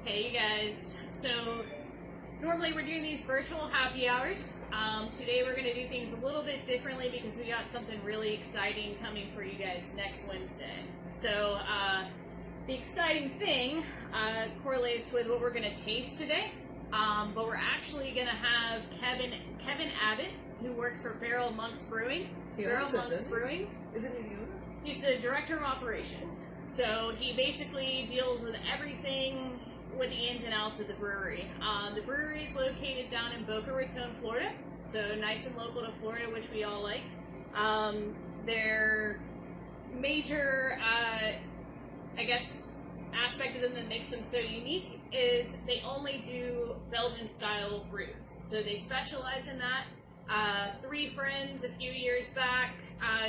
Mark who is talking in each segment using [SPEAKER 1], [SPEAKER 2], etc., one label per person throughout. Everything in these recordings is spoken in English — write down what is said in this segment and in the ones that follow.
[SPEAKER 1] Hey, you guys. So, normally we're doing these virtual happy hours. Today we're going to do things a little bit differently because we got something really exciting coming for you guys next Wednesday. So, the exciting thing correlates with what we're going to taste today. But we're actually going to have Kevin Abbott, who works for Barrel Monks Brewing. Barrel Monks Brewing.
[SPEAKER 2] Isn't he the owner?
[SPEAKER 1] He's the director of operations. So he basically deals with everything with the ins and outs of the brewery. The brewery is located down in Boca-Raton, Florida. So nice and local to Florida, which we all like. Their major, aspect of them that makes them so unique is they only do Belgian-style brews. So they specialize in that. Three friends a few years back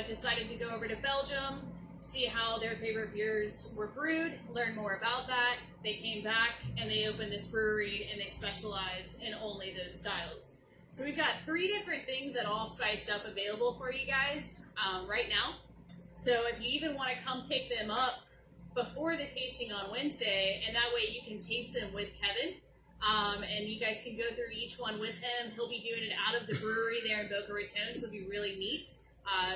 [SPEAKER 1] decided to go over to Belgium, see how their favorite beers were brewed, learn more about that. They came back and they opened this brewery and they specialize in only those styles. So we've got three different things that all spiced up available for you guys right now. So if you even want to come pick them up before the tasting on Wednesday, and that way you can taste them with Kevin. And you guys can go through each one with him. He'll be doing it out of the brewery there in Boca-Raton, so it'll be really neat.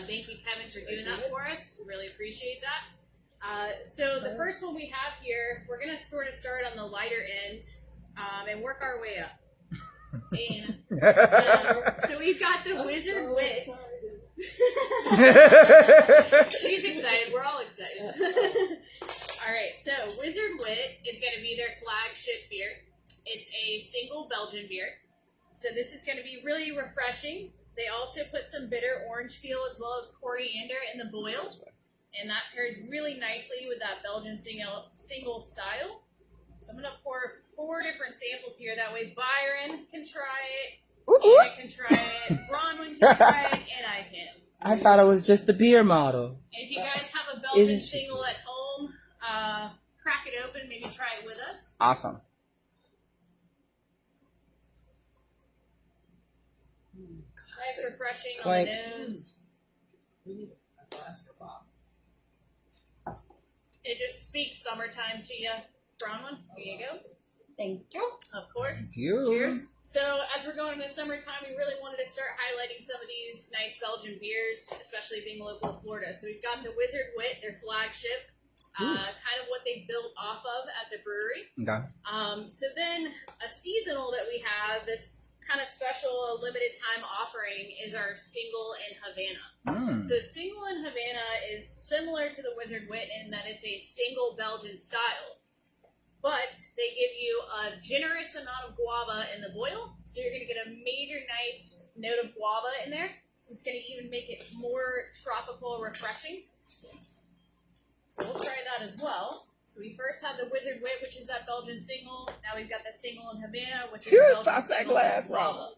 [SPEAKER 1] Thank you, Kevin, for doing that for us. Really appreciate that. So the first one we have here, we're going to sort of start on the lighter end and work our way up. And, so we've got the Wizard Wit. She's excited. We're all excited. All right, so Wizard Wit is going to be their flagship beer. It's a single Belgian beer. So this is going to be really refreshing. They also put some bitter orange peel as well as coriander in the boil. And that pairs really nicely with that Belgian single style. So I'm going to pour 4 different samples here. That way Byron can try it, Anna can try it, Bronwyn can try it, and I can.
[SPEAKER 3] I thought it was just the beer model.
[SPEAKER 1] And if you guys have a Belgian single at home, crack it open, maybe try it with us.
[SPEAKER 3] Awesome.
[SPEAKER 1] Nice, refreshing
[SPEAKER 3] Clank.
[SPEAKER 1] on the nose.
[SPEAKER 2] We need a glass for Bob.
[SPEAKER 1] It just speaks summertime to you. Bronwyn, here you go.
[SPEAKER 4] Thank you.
[SPEAKER 1] Of course.
[SPEAKER 3] Thank you.
[SPEAKER 1] Cheers. So, as we're going into summertime, we really wanted to start highlighting some of these nice Belgian beers, especially being local to Florida. So, we've got the Wizard Wit, their flagship, kind of what they built off of at the brewery.
[SPEAKER 3] Okay.
[SPEAKER 1] So, then a seasonal that we have that's kind of special, a limited time offering is our single in Havana. So, single in Havana is similar to the Wizard Wit in that it's a single Belgian style. But they give you a generous amount of guava in the boil, so you're going to get a major nice note of guava in there. So it's going to even make it more tropical, refreshing. So we'll try that as well. So we first have the Wizard Wit, which is that Belgian single. Now we've got the single in Havana, which is Belgian single with guava.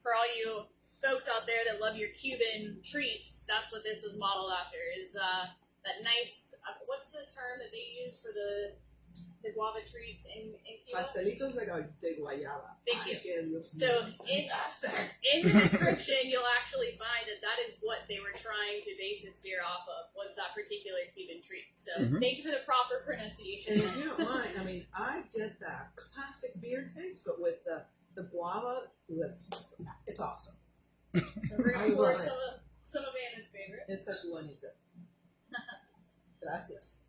[SPEAKER 1] For all you folks out there that love your Cuban treats, that's what this was modeled after. Is that nice? What's the term that they use for the guava treats in Cuba?
[SPEAKER 2] Pastelitos de guayaba.
[SPEAKER 1] Thank you.
[SPEAKER 2] Again,
[SPEAKER 1] So in the description, you'll actually find that is what they were trying to base this beer off of, was that particular Cuban treat. So thank you for the proper pronunciation.
[SPEAKER 2] And if you don't mind, I mean, I get that classic beer taste, but with the guava, it's awesome.
[SPEAKER 1] So we're going to pour some of Anna's favorite.
[SPEAKER 2] Esta cubanita. Gracias.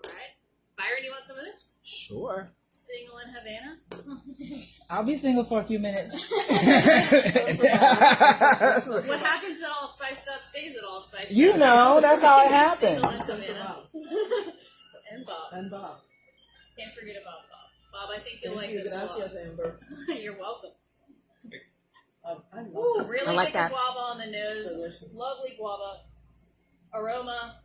[SPEAKER 1] Alright. Byron, you want some of this?
[SPEAKER 3] Sure.
[SPEAKER 1] Single in Havana?
[SPEAKER 3] I'll be single for a few minutes.
[SPEAKER 1] What happens at all spiced up stays at all spiced up.
[SPEAKER 3] You know, that's how it happens.
[SPEAKER 1] Single in Havana. And Bob.
[SPEAKER 2] And Bob.
[SPEAKER 1] Can't forget about Bob. Bob, I think you'll
[SPEAKER 2] Thank
[SPEAKER 1] like
[SPEAKER 2] you.
[SPEAKER 1] this a lot.
[SPEAKER 2] Gracias, Amber.
[SPEAKER 1] You're welcome.
[SPEAKER 2] I love
[SPEAKER 1] Ooh,
[SPEAKER 2] this.
[SPEAKER 1] really
[SPEAKER 4] I like
[SPEAKER 1] good
[SPEAKER 4] that.
[SPEAKER 1] guava on the nose.
[SPEAKER 2] Delicious.
[SPEAKER 1] Lovely guava. Aroma.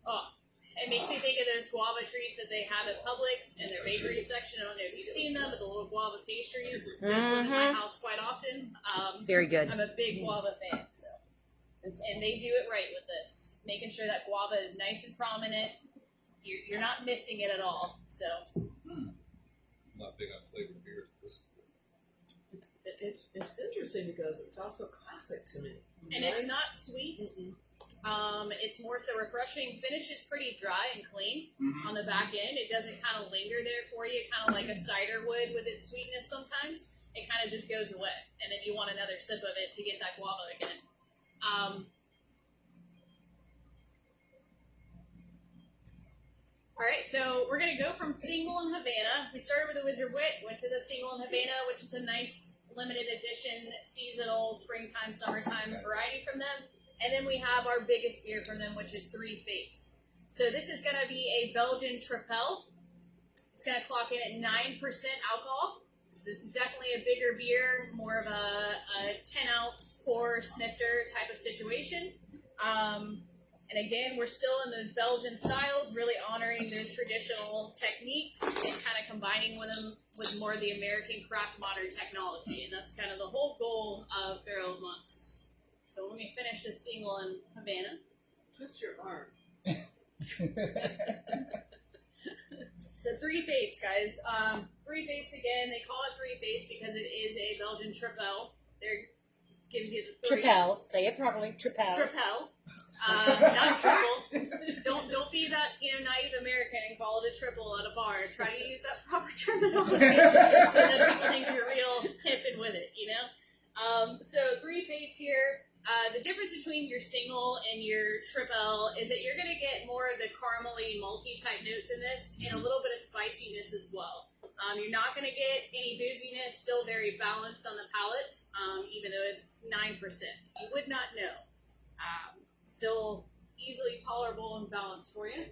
[SPEAKER 1] Oh, it makes me think of those guava treats that they have at Publix in their bakery section. I don't know if you've seen them, but the little guava pastries. Those live in my house quite often.
[SPEAKER 4] Very good.
[SPEAKER 1] I'm a big guava fan, so. And they do it right with this. Making sure that guava is nice and prominent. You're not missing it at all. So.
[SPEAKER 5] I'm not big on flavored beers.
[SPEAKER 2] It's interesting because it's also classic to me.
[SPEAKER 1] And it's not sweet. It's more so refreshing. Finish is pretty dry and clean on the back end. It doesn't kind of linger there for you, kind of like a cider would with its sweetness sometimes. It kind of just goes away, and then you want another sip of it to get that guava again. All right, so we're going to go from single and Havana. We started with the Wizard Wit, went to the single and Havana, which is a nice limited edition, seasonal, springtime, summertime variety from them. And then we have our biggest beer from them, which is Three Fates. So this is going to be a Belgian Tripel. It's going to clock in at 9% alcohol. So this is definitely a bigger beer, more of a 10-ounce pour snifter type of situation. And again, we're still in those Belgian styles, really honoring those traditional techniques and kind of combining with them with more of the American craft modern technology. And that's kind of the whole goal of Barrel of Monks. So when we finish this single in Havana.
[SPEAKER 2] Twist your arm.
[SPEAKER 1] So Three Fates, guys. Three Fates again. They call it Three Fates because it is a Belgian Tripel. There gives you the three.
[SPEAKER 4] Tripel. Say it properly. Tripel.
[SPEAKER 1] Tripel. Not triple. Don't be that naive American and call it a triple at a bar. Try to use that proper terminology so that people think you're real hip and with it. So Three Fates here. The difference between your single and your triple is that you're going to get more of the caramely, malty type notes in this, and a little bit of spiciness as well. You're not going to get any booziness. Still very balanced on the palate, even though it's 9%. You would not know. Still easily tolerable and balanced for you.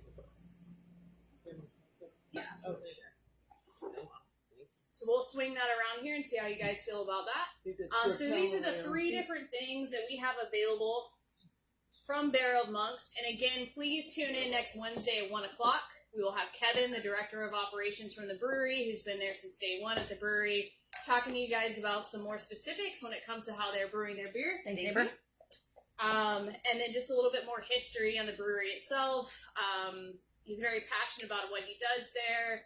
[SPEAKER 1] Yeah. So we'll swing that around here and see how you guys feel about that. So these are the 3 different things that we have available from Barrel of Monks. And again, please tune in next Wednesday at 1 o'clock. We will have Kevin, the Director of Operations from the brewery, who's been there since day one at the brewery, talking to you guys about some more specifics when it comes to how they're brewing their beer.
[SPEAKER 4] Thanks, Amber.
[SPEAKER 1] And then just a little bit more history on the brewery itself. He's very passionate about what he does there.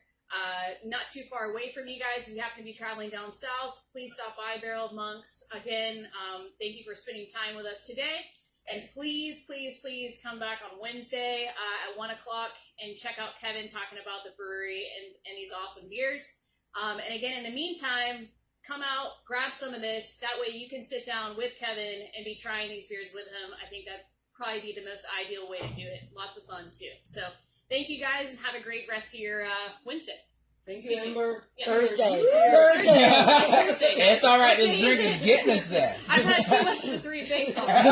[SPEAKER 1] Not too far away from you guys. If you happen to be traveling down south, please stop by Barrel of Monks. Again, thank you for spending time with us today. And please, please, please come back on Wednesday at 1 o'clock and check out Kevin talking about the brewery and these awesome beers. And again, in the meantime, come out, grab some of this. That way you can sit down with Kevin and be trying these beers with him. I think that'd probably be the most ideal way to do it. Lots of fun, too. So thank you, guys, and have a great rest of your Wednesday.
[SPEAKER 2] Thank you, Amber.
[SPEAKER 1] Yeah.
[SPEAKER 4] Thursday.
[SPEAKER 3] It's all right. This drink is getting us there.
[SPEAKER 1] I've had too much of the Three Fates already.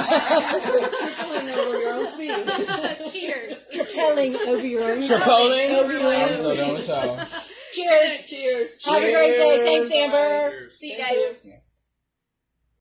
[SPEAKER 2] Tripling over your own feet.
[SPEAKER 1] Cheers.
[SPEAKER 4] Tripelling over your own.
[SPEAKER 3] Tripling?
[SPEAKER 4] Over your own.
[SPEAKER 3] So don't show.
[SPEAKER 4] Cheers.
[SPEAKER 2] Cheers.
[SPEAKER 4] Have a great day. Thanks, Amber.
[SPEAKER 5] Cheers.
[SPEAKER 1] See you
[SPEAKER 2] Thank
[SPEAKER 1] guys.
[SPEAKER 2] you.